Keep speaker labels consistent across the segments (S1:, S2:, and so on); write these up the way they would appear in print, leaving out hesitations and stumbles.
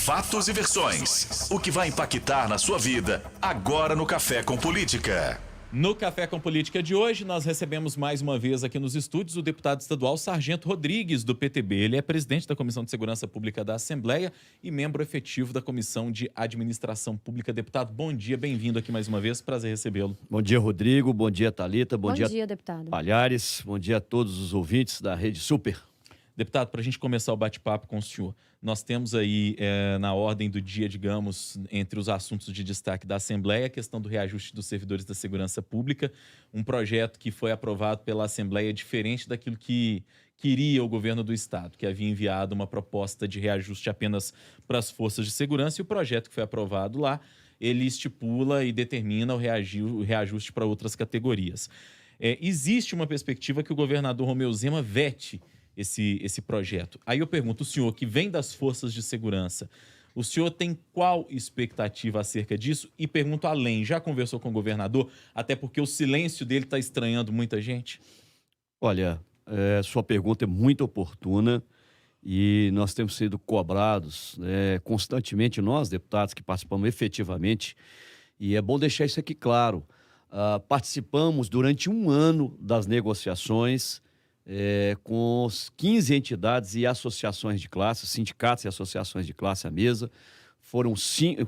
S1: fatos e versões. O que vai impactar na sua vida agora no Café com Política.
S2: No Café com Política de hoje, nós recebemos mais uma vez aqui nos estúdios o deputado estadual Sargento Rodrigues, do PTB. Ele é presidente da Comissão de Segurança Pública da Assembleia e membro efetivo da Comissão de Administração Pública. Deputado, bom dia, bem-vindo aqui mais uma vez, prazer recebê-lo.
S3: Bom dia, Rodrigo, bom dia, Thalita, bom dia,
S4: deputado.
S3: Palhares, bom dia a todos os ouvintes da Rede Super.
S2: Deputado, para a gente começar o bate-papo com o senhor, nós temos aí na ordem do dia, digamos, entre os assuntos de destaque da Assembleia, a questão do reajuste dos servidores da segurança pública, um projeto que foi aprovado pela Assembleia diferente daquilo que queria o governo do Estado, que havia enviado uma proposta de reajuste apenas para as forças de segurança, e o projeto que foi aprovado lá, ele estipula e determina o reajuste para outras categorias. Existe uma perspectiva que o governador Romeu Zema vete esse projeto. Aí eu pergunto, o senhor que vem das forças de segurança, o senhor tem qual expectativa acerca disso? E pergunto além, já conversou com o governador? Até porque o silêncio dele está estranhando muita gente.
S3: Olha, sua pergunta é muito oportuna e nós temos sido cobrados constantemente, nós, deputados que participamos efetivamente, e é bom deixar isso aqui claro. Participamos durante um ano das negociações com os 15 entidades e associações de classe, sindicatos e associações de classe à mesa.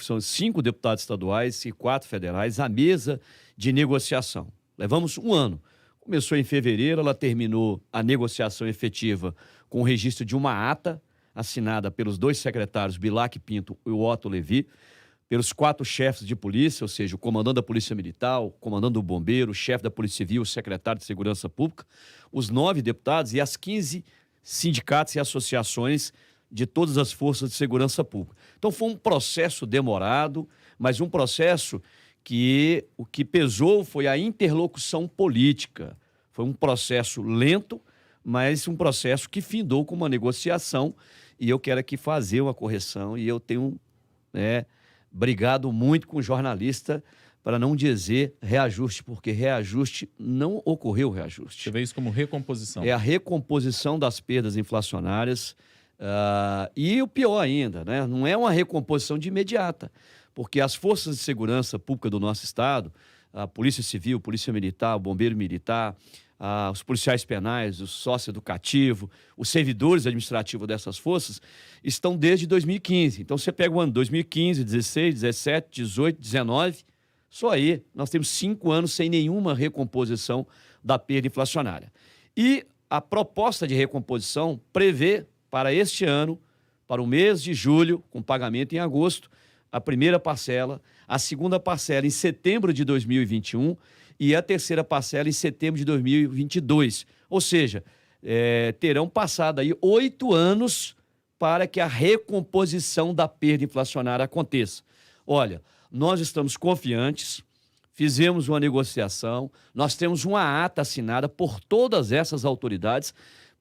S3: São 5 deputados estaduais e 4 federais à mesa de negociação. Levamos um ano. Começou em fevereiro, ela terminou a negociação efetiva com o registro de uma ata assinada pelos 2 secretários, Bilac Pinto e Otto Levi, pelos 4 chefes de polícia, ou seja, o comandante da Polícia Militar, o comandante do Bombeiro, o chefe da Polícia Civil, o secretário de Segurança Pública, os 9 deputados e as 15 sindicatos e associações de todas as forças de segurança pública. Então foi um processo demorado, mas um processo que o que pesou foi a interlocução política. Foi um processo lento, mas um processo que findou com uma negociação, e eu quero aqui fazer uma correção, e eu tenho brigado muito com o jornalista para não dizer reajuste, porque reajuste não ocorreu reajuste.
S2: Você vê isso como recomposição.
S3: É a recomposição das perdas inflacionárias e o pior ainda, não é uma recomposição de imediata, porque as forças de segurança pública do nosso estado, a Polícia Civil, Polícia Militar, o Bombeiro Militar, os policiais penais, o sócio-educativo, os servidores administrativos dessas forças, estão desde 2015. Então, você pega o ano 2015, 16, 17, 18, 19, só aí nós temos 5 anos sem nenhuma recomposição da perda inflacionária. E a proposta de recomposição prevê para este ano, para o mês de julho, com pagamento em agosto, a primeira parcela, a segunda parcela em setembro de 2021 e a terceira parcela em setembro de 2022. Ou seja, terão passado aí 8 anos para que a recomposição da perda inflacionária aconteça. Olha, nós estamos confiantes, fizemos uma negociação, nós temos uma ata assinada por todas essas autoridades,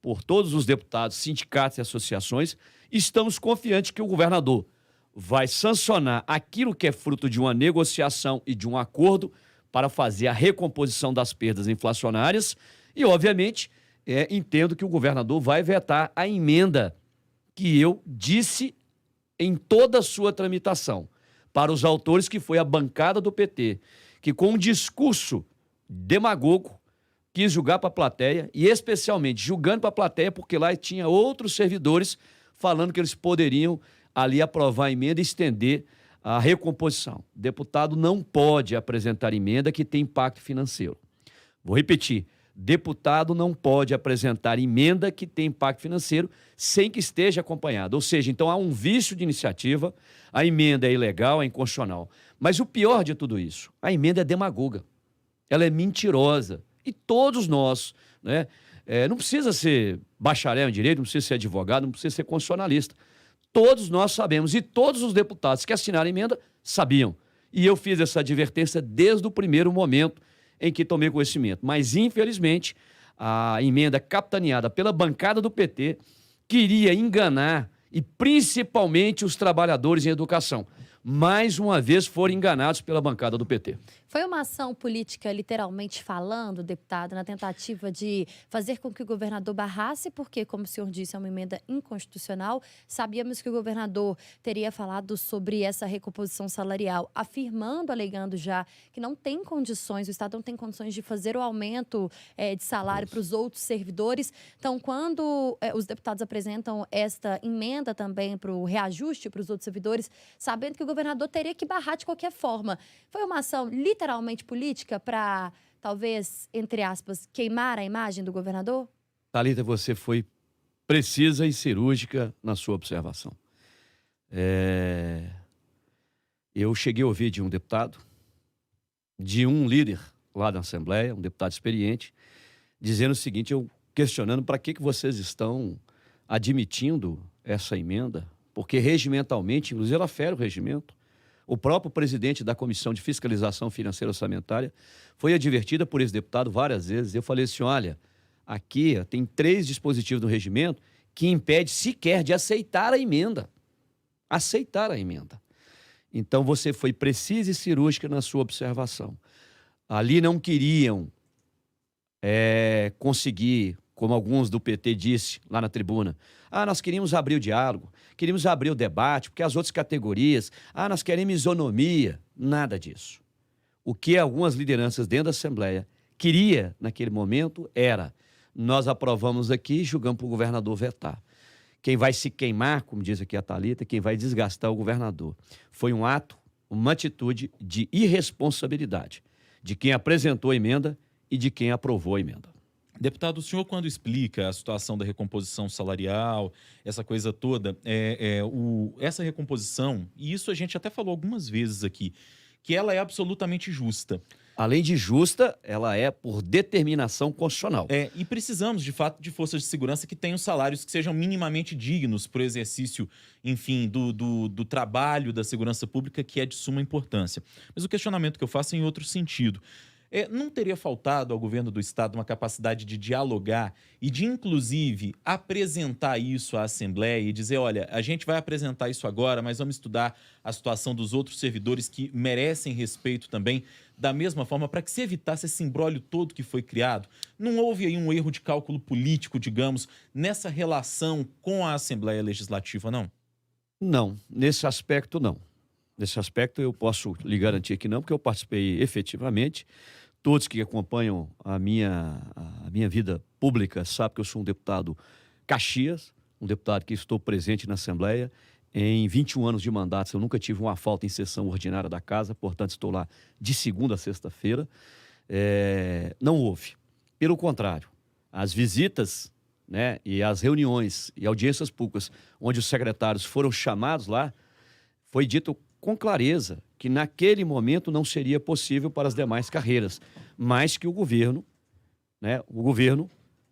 S3: por todos os deputados, sindicatos e associações, e estamos confiantes que o governador vai sancionar aquilo que é fruto de uma negociação e de um acordo para fazer a recomposição das perdas inflacionárias e, obviamente, entendo que o governador vai vetar a emenda que eu disse em toda a sua tramitação para os autores, que foi a bancada do PT, que com um discurso demagogo quis julgar para a plateia e especialmente julgando para a plateia porque lá tinha outros servidores falando que eles poderiam ali aprovar a emenda e estender a recomposição. O deputado não pode apresentar emenda que tem impacto financeiro. Vou repetir, deputado não pode apresentar emenda que tem impacto financeiro sem que esteja acompanhado. Ou seja, então há um vício de iniciativa, a emenda é ilegal, é inconstitucional. Mas o pior de tudo isso, a emenda é demagoga, ela é mentirosa. E todos nós, não precisa ser bacharel em direito, não precisa ser advogado, não precisa ser constitucionalista. Todos nós sabemos, e todos os deputados que assinaram a emenda sabiam. E eu fiz essa advertência desde o primeiro momento em que tomei conhecimento. Mas, infelizmente, a emenda capitaneada pela bancada do PT queria enganar, e principalmente os trabalhadores em educação. mais uma vez foram enganados pela bancada do PT.
S4: Foi uma ação política, literalmente falando, deputado, na tentativa de fazer com que o governador barrasse, porque, como o senhor disse, é uma emenda inconstitucional. Sabíamos que o governador teria falado sobre essa recomposição salarial, afirmando, alegando já que não tem condições, o Estado não tem condições de fazer o aumento de salário para os outros servidores. Então, quando os deputados apresentam esta emenda também para o reajuste para os outros servidores, sabendo que o governador teria que barrar de qualquer forma, foi uma ação literalmente política para, talvez, entre aspas, queimar a imagem do governador?
S3: Thalita, você foi precisa e cirúrgica na sua observação. Eu cheguei a ouvir de um deputado, de um líder lá da Assembleia, um deputado experiente, dizendo o seguinte, eu questionando para que vocês estão admitindo essa emenda, porque regimentalmente, inclusive ela fere o regimento. O próprio presidente da Comissão de Fiscalização Financeira Orçamentária foi advertida por esse deputado várias vezes. Eu falei assim, olha, aqui tem 3 dispositivos no regimento que impede sequer de aceitar a emenda. Aceitar a emenda. Então, você foi precisa e cirúrgica na sua observação. Ali não queriam conseguir, como alguns do PT disse lá na tribuna, nós queríamos abrir o diálogo, queríamos abrir o debate, porque as outras categorias, nós queremos isonomia, nada disso. O que algumas lideranças dentro da Assembleia queria naquele momento era, nós aprovamos aqui e julgamos para o governador vetar. Quem vai se queimar, como diz aqui a Thalita, quem vai desgastar o governador. Foi um ato, uma atitude de irresponsabilidade de quem apresentou a emenda e de quem aprovou a emenda.
S2: Deputado, o senhor, quando explica a situação da recomposição salarial, essa coisa toda, essa recomposição, e isso a gente até falou algumas vezes aqui, que ela é absolutamente justa.
S3: Além de justa, ela é por determinação constitucional.
S2: E precisamos, de fato, de forças de segurança que tenham salários que sejam minimamente dignos para o exercício, enfim, do trabalho da segurança pública, que é de suma importância. Mas o questionamento que eu faço é em outro sentido. Não teria faltado ao governo do Estado uma capacidade de dialogar e de, inclusive, apresentar isso à Assembleia e dizer, olha, a gente vai apresentar isso agora, mas vamos estudar a situação dos outros servidores que merecem respeito também, da mesma forma, para que se evitasse esse imbróglio todo que foi criado? Não houve aí um erro de cálculo político, digamos, nessa relação com a Assembleia Legislativa, não?
S3: Não, nesse aspecto não. Nesse aspecto eu posso lhe garantir que não, porque eu participei efetivamente. Todos que acompanham a minha vida pública sabem que eu sou um deputado Caxias, um deputado que estou presente na Assembleia. Em 21 anos de mandato, eu nunca tive uma falta em sessão ordinária da Casa, portanto, estou lá de segunda a sexta-feira. Não houve. Pelo contrário, as visitas, né, e as reuniões e audiências públicas, onde os secretários foram chamados lá, foi dito com clareza que naquele momento não seria possível para as demais carreiras, mas que o governo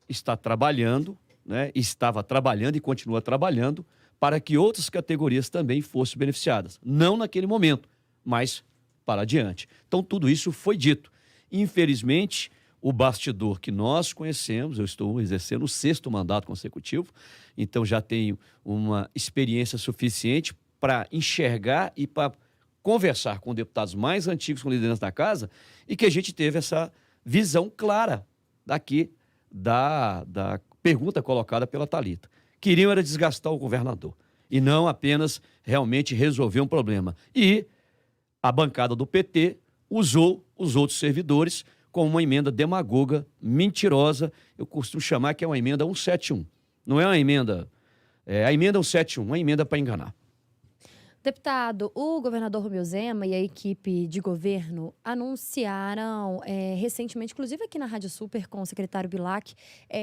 S3: está trabalhando, né, estava trabalhando e continua trabalhando para que outras categorias também fossem beneficiadas. Não naquele momento, mas para adiante. Então, tudo isso foi dito. Infelizmente, o bastidor que nós conhecemos, eu estou exercendo o 6º mandato consecutivo, então já tenho uma experiência suficiente para enxergar e para conversar com deputados mais antigos, com liderança da casa, e que a gente teve essa visão clara daqui da pergunta colocada pela Thalita. Queriam era desgastar o governador e não apenas realmente resolver um problema. E a bancada do PT usou os outros servidores como uma emenda demagoga, mentirosa. Eu costumo chamar que é uma emenda 171. Não é uma emenda... a emenda 171, uma emenda para enganar.
S4: Deputado, o governador Romeu Zema e a equipe de governo anunciaram recentemente, inclusive aqui na Rádio Super com o secretário Bilac,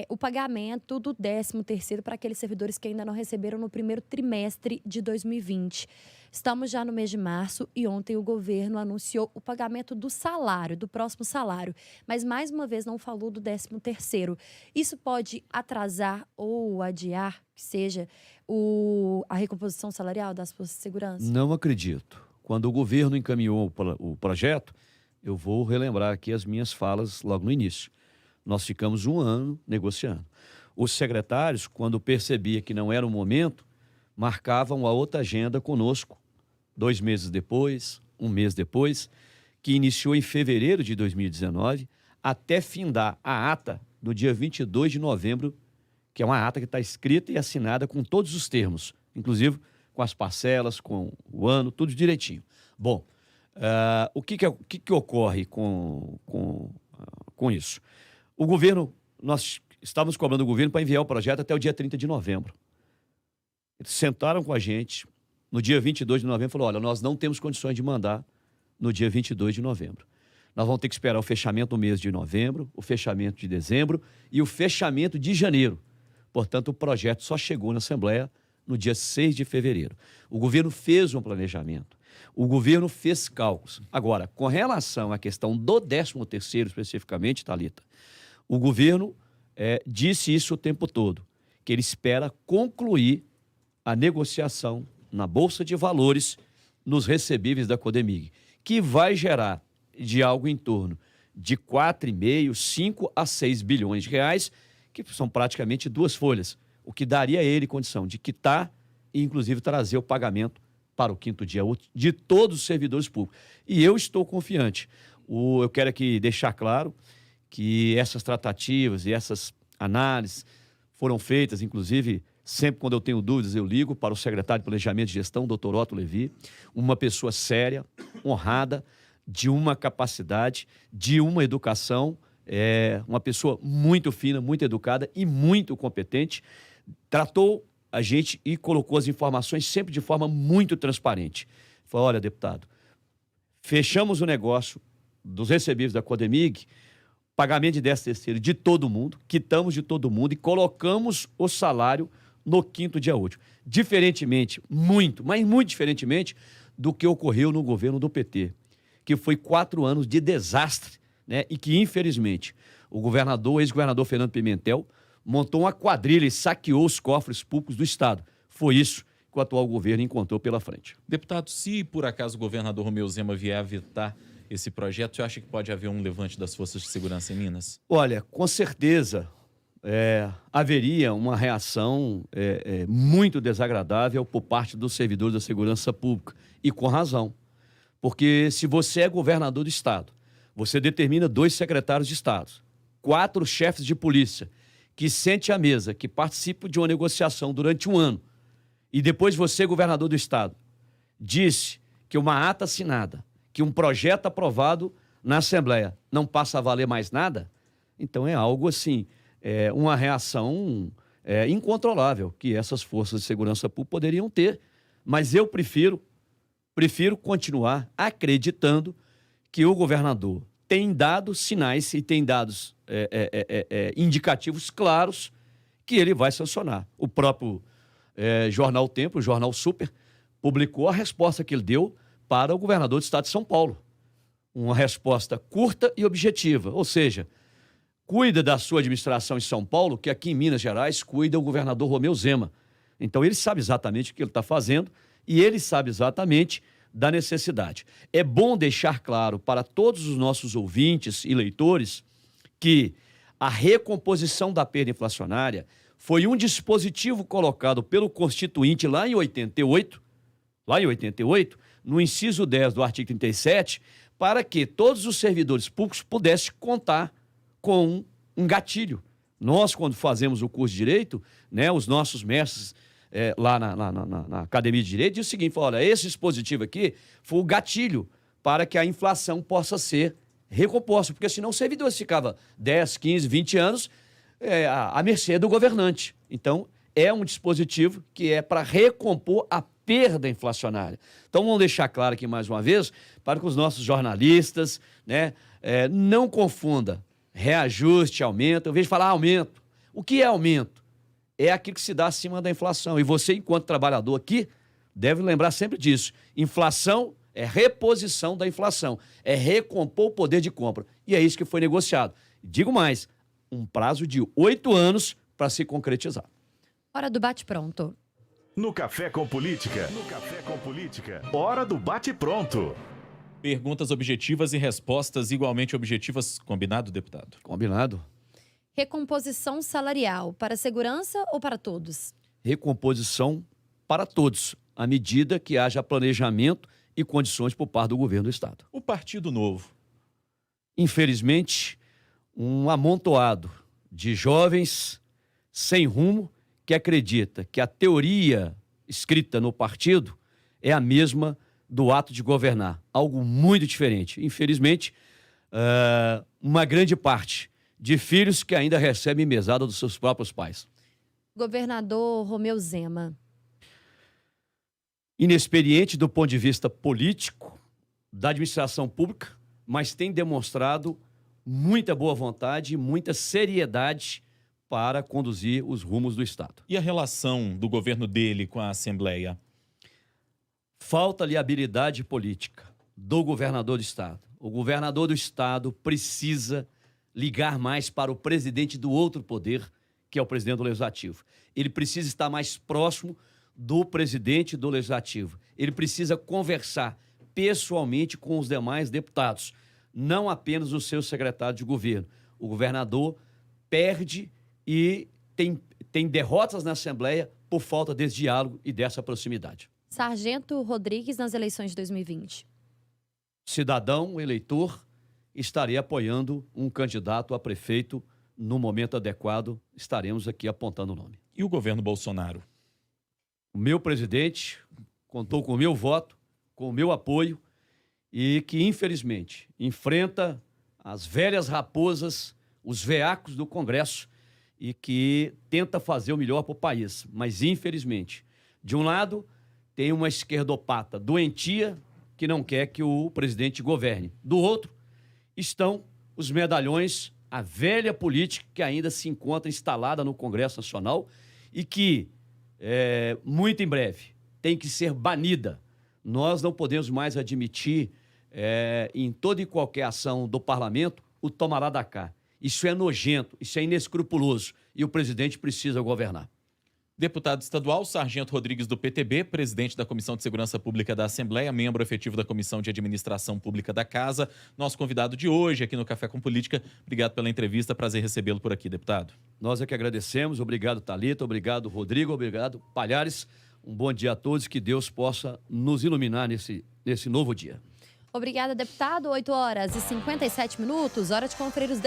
S4: o pagamento do 13º para aqueles servidores que ainda não receberam no primeiro trimestre de 2020. Estamos já no mês de março e ontem o governo anunciou o pagamento do salário, do próximo salário, mas mais uma vez não falou do 13º. Isso pode atrasar ou adiar, que seja, a recomposição salarial das forças de segurança?
S3: Não acredito. Quando o governo encaminhou o projeto, eu vou relembrar aqui as minhas falas logo no início. Nós ficamos 1 ano negociando. Os secretários, quando percebia que não era o momento, marcavam a outra agenda conosco 2 meses depois, 1 mês depois, que iniciou em fevereiro de 2019, até findar a ata do dia 22 de novembro, que é uma ata que está escrita e assinada com todos os termos, inclusive com as parcelas, com o ano, tudo direitinho. Bom, o que ocorre com isso? O governo, nós estávamos cobrando o governo para enviar o projeto até o dia 30 de novembro. Eles sentaram com a gente no dia 22 de novembro e falaram, olha, nós não temos condições de mandar no dia 22 de novembro. Nós vamos ter que esperar o fechamento do mês de novembro, o fechamento de dezembro e o fechamento de janeiro. Portanto, o projeto só chegou na Assembleia no dia 6 de fevereiro. O governo fez um planejamento, o governo fez cálculos. Agora, com relação à questão do 13º especificamente, Thalita, o governo disse isso o tempo todo, que ele espera concluir a negociação na Bolsa de Valores nos recebíveis da Codemig, que vai gerar de algo em torno de 4,5, 5 a 6 bilhões de reais, que são praticamente 2 folhas, o que daria a ele condição de quitar e, inclusive, trazer o pagamento para o 5º dia útil de todos os servidores públicos. E eu estou confiante. Eu quero aqui deixar claro que essas tratativas e essas análises foram feitas, inclusive, sempre quando eu tenho dúvidas, eu ligo para o secretário de Planejamento e Gestão, Dr. Otto Levi, uma pessoa séria, honrada, de uma capacidade, de uma educação, uma pessoa muito fina, muito educada e muito competente. Tratou a gente e colocou as informações sempre de forma muito transparente. Falou, olha, deputado, fechamos o negócio dos recebíveis da Codemig, pagamento de 13º de todo mundo, quitamos de todo mundo e colocamos o salário no 5º dia útil. Diferentemente, mas muito diferentemente do que ocorreu no governo do PT, que foi 4 anos de desastre, né? E que, infelizmente, o ex-governador Fernando Pimentel montou uma quadrilha e saqueou os cofres públicos do Estado. Foi isso que o atual governo encontrou pela frente.
S2: Deputado, se por acaso o governador Romeu Zema vier a vetar esse projeto, você acha que pode haver um levante das forças de segurança em Minas?
S3: Olha, com certeza haveria uma reação muito desagradável por parte dos servidores da segurança pública, e com razão. Porque se você é governador do Estado, você determina 2 secretários de Estado, 4 chefes de polícia, que sente à mesa, que participam de uma negociação durante 1 ano, e depois você, governador do Estado, disse que uma ata assinada, que um projeto aprovado na Assembleia não passa a valer mais nada, então é algo assim, uma reação incontrolável que essas forças de segurança pública poderiam ter. Mas eu prefiro continuar acreditando que o governador tem dado sinais e tem dados indicativos claros que ele vai sancionar. O próprio jornal Tempo, o jornal Super, publicou a resposta que ele deu para o governador do estado de São Paulo. Uma resposta curta e objetiva, ou seja, cuida da sua administração em São Paulo, que aqui em Minas Gerais cuida o governador Romeu Zema. Então ele sabe exatamente o que ele está fazendo e ele sabe exatamente da necessidade. É bom deixar claro para todos os nossos ouvintes e leitores que a recomposição da perda inflacionária foi um dispositivo colocado pelo Constituinte lá em 88, no inciso 10 do artigo 37, para que todos os servidores públicos pudessem contar com um gatilho. Nós, quando fazemos o curso de Direito, né, os nossos mestres lá na Academia de Direito, dizem o seguinte, olha, esse dispositivo aqui foi o gatilho para que a inflação possa ser recomposta, porque senão o servidor ficava 10, 15, 20 anos à mercê do governante. Então, é um dispositivo que é para recompor a perda inflacionária. Então, vamos deixar claro aqui mais uma vez, para que os nossos jornalistas, né, não confunda reajuste, aumento. Eu vejo falar aumento. O que é aumento? É aquilo que se dá acima da inflação. E você, enquanto trabalhador aqui, deve lembrar sempre disso. Inflação é reposição da inflação, é recompor o poder de compra. E é isso que foi negociado. Digo mais, um prazo de 8 anos para se concretizar.
S4: Hora do bate-pronto.
S1: No Café com Política. Hora do bate-pronto.
S2: Perguntas objetivas e respostas igualmente objetivas. Combinado, deputado?
S3: Combinado.
S4: Recomposição salarial para segurança ou para todos?
S3: Recomposição para todos. à medida que haja planejamento e condições por parte do governo do Estado.
S2: O Partido Novo.
S3: Infelizmente, um amontoado de jovens sem rumo que acredita que a teoria escrita no partido é a mesma do ato de governar. Algo muito diferente. Infelizmente, uma grande parte de filhos que ainda recebem mesada dos seus próprios pais.
S4: Governador Romeu Zema.
S3: Inexperiente do ponto de vista político, da administração pública, mas tem demonstrado muita boa vontade e muita seriedade para conduzir os rumos do Estado.
S2: E a relação do governo dele com a Assembleia?
S3: Falta-lhe habilidade política do governador do Estado. O governador do Estado precisa ligar mais para o presidente do outro poder, que é o presidente do Legislativo. Ele precisa estar mais próximo do presidente do Legislativo. Ele precisa conversar pessoalmente com os demais deputados, não apenas os seus secretários de governo. O governador perde e tem derrotas na Assembleia por falta desse diálogo e dessa proximidade.
S4: Sargento Rodrigues nas eleições de 2020.
S3: Cidadão, eleitor, estaria apoiando um candidato a prefeito no momento adequado. Estaremos aqui apontando o nome.
S2: E o governo Bolsonaro?
S3: O meu presidente contou com o meu voto, com o meu apoio e que, infelizmente, enfrenta as velhas raposas, os veacos do Congresso e que tenta fazer o melhor para o país. Mas, infelizmente, de um lado, tem uma esquerdopata doentia que não quer que o presidente governe. Do outro, estão os medalhões, a velha política que ainda se encontra instalada no Congresso Nacional e que, muito em breve, tem que ser banida. Nós não podemos mais admitir, em toda e qualquer ação do parlamento, o tomará da cá. Isso é nojento, isso é inescrupuloso e o presidente precisa governar.
S2: Deputado estadual, Sargento Rodrigues do PTB, presidente da Comissão de Segurança Pública da Assembleia, membro efetivo da Comissão de Administração Pública da Casa, nosso convidado de hoje aqui no Café com Política. Obrigado pela entrevista, prazer recebê-lo por aqui, deputado.
S3: Nós é que agradecemos, obrigado Thalita, obrigado Rodrigo, obrigado Palhares. Um bom dia a todos, que Deus possa nos iluminar nesse novo dia.
S4: Obrigada, deputado. 8h57, hora de conferir os